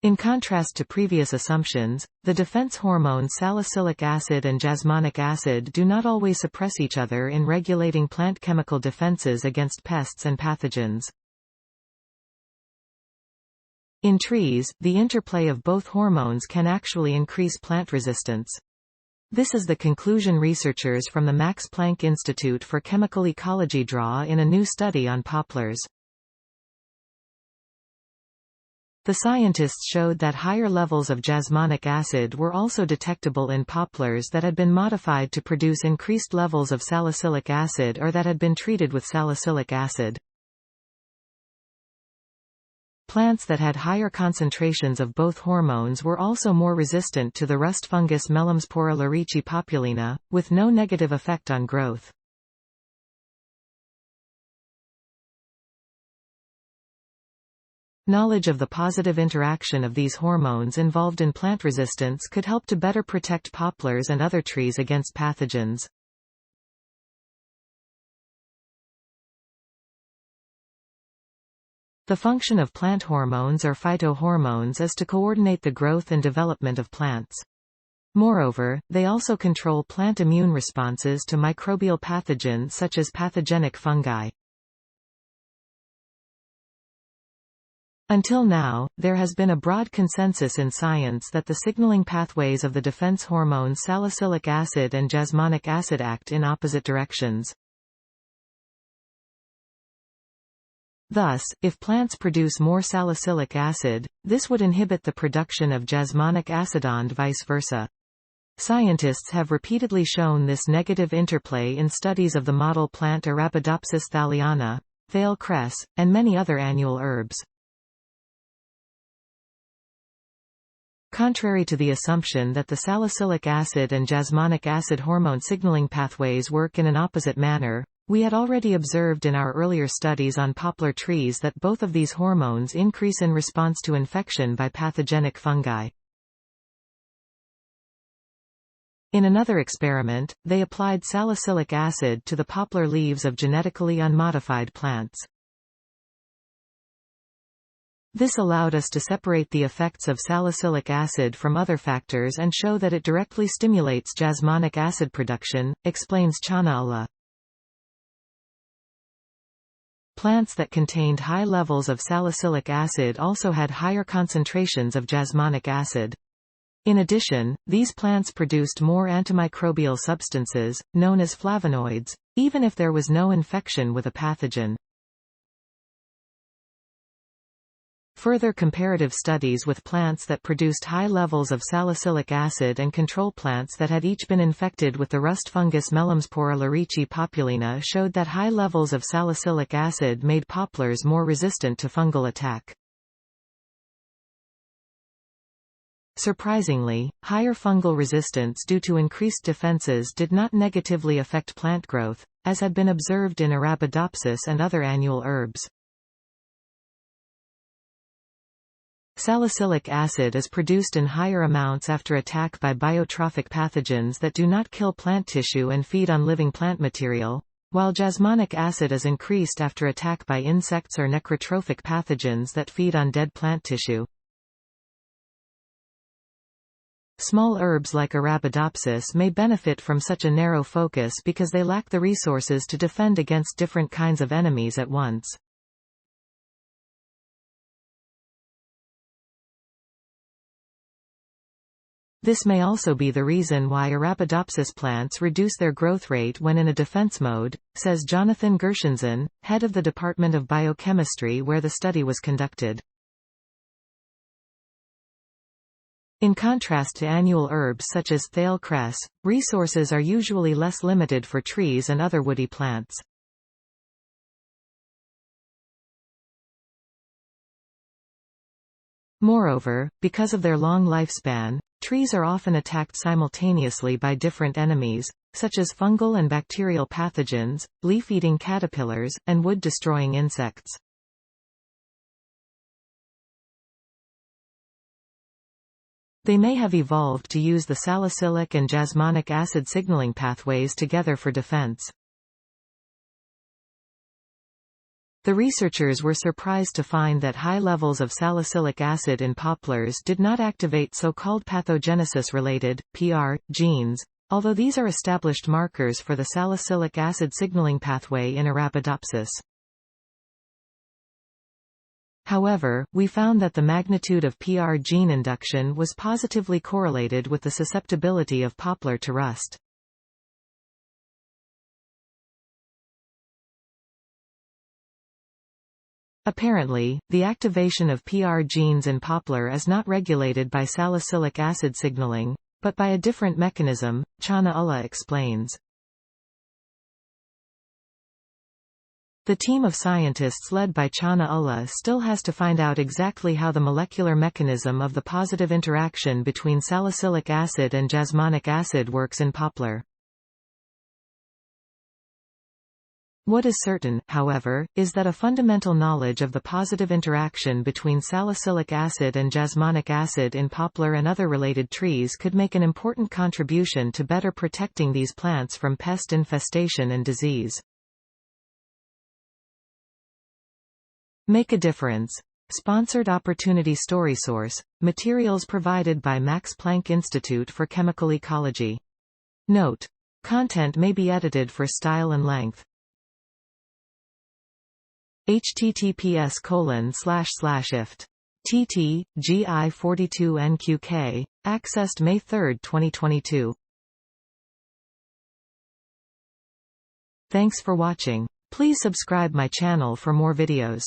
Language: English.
In contrast to previous assumptions, the defense hormones salicylic acid and jasmonic acid do not always suppress each other in regulating plant chemical defenses against pests and pathogens. In trees, the interplay of both hormones can actually increase plant resistance. This is the conclusion researchers from the Max Planck Institute for Chemical Ecology draw in a new study on poplars. The scientists showed that higher levels of jasmonic acid were also detectable in poplars that had been modified to produce increased levels of salicylic acid or that had been treated with salicylic acid. Plants that had higher concentrations of both hormones were also more resistant to the rust fungus Melamspora larici-populina, with no negative effect on growth. Knowledge of the positive interaction of these hormones involved in plant resistance could help to better protect poplars and other trees against pathogens. The function of plant hormones or phytohormones is to coordinate the growth and development of plants. Moreover, they also control plant immune responses to microbial pathogens such as pathogenic fungi. Until now, there has been a broad consensus in science that the signaling pathways of the defense hormones salicylic acid and jasmonic acid act in opposite directions. Thus, if plants produce more salicylic acid, this would inhibit the production of jasmonic acidand, vice versa. Scientists have repeatedly shown this negative interplay in studies of the model plant Arabidopsis thaliana, thale cress, and many other annual herbs. Contrary to the assumption that the salicylic acid and jasmonic acid hormone signaling pathways work in an opposite manner, we had already observed in our earlier studies on poplar trees that both of these hormones increase in response to infection by pathogenic fungi. In another experiment, they applied salicylic acid to the poplar leaves of genetically unmodified plants. This allowed us to separate the effects of salicylic acid from other factors and show that it directly stimulates jasmonic acid production, explains Chhana Ullah. Plants that contained high levels of salicylic acid also had higher concentrations of jasmonic acid. In addition, these plants produced more antimicrobial substances, known as flavonoids, even if there was no infection with a pathogen. Further comparative studies with plants that produced high levels of salicylic acid and control plants that had each been infected with the rust fungus Melamspora larici-populina showed that high levels of salicylic acid made poplars more resistant to fungal attack. Surprisingly, higher fungal resistance due to increased defenses did not negatively affect plant growth, as had been observed in Arabidopsis and other annual herbs. Salicylic acid is produced in higher amounts after attack by biotrophic pathogens that do not kill plant tissue and feed on living plant material, while jasmonic acid is increased after attack by insects or necrotrophic pathogens that feed on dead plant tissue. Small herbs like Arabidopsis may benefit from such a narrow focus because they lack the resources to defend against different kinds of enemies at once. This may also be the reason why Arabidopsis plants reduce their growth rate when in a defense mode, says Jonathan Gershenson, head of the Department of Biochemistry where the study was conducted. In contrast to annual herbs such as thale cress, resources are usually less limited for trees and other woody plants. Moreover, because of their long lifespan, trees are often attacked simultaneously by different enemies, such as fungal and bacterial pathogens, leaf-eating caterpillars, and wood-destroying insects. They may have evolved to use the salicylic and jasmonic acid signaling pathways together for defense. The researchers were surprised to find that high levels of salicylic acid in poplars did not activate so-called pathogenesis-related, PR, genes, although these are established markers for the salicylic acid signaling pathway in Arabidopsis. However, we found that the magnitude of PR gene induction was positively correlated with the susceptibility of poplar to rust. Apparently, the activation of PR genes in poplar is not regulated by salicylic acid signaling, but by a different mechanism, Chhana Ullah explains. The team of scientists led by Chhana Ullah still has to find out exactly how the molecular mechanism of the positive interaction between salicylic acid and jasmonic acid works in poplar. What is certain, however, is that a fundamental knowledge of the positive interaction between salicylic acid and jasmonic acid in poplar and other related trees could make an important contribution to better protecting these plants from pest infestation and disease. Make a difference. Sponsored opportunity story source, materials provided by Max Planck Institute for Chemical Ecology. Note: content may be edited for style and length. https://ift. tt. gi 42 nqk, accessed May 3, 2022. Thanks for watching. Please subscribe my channel for more videos.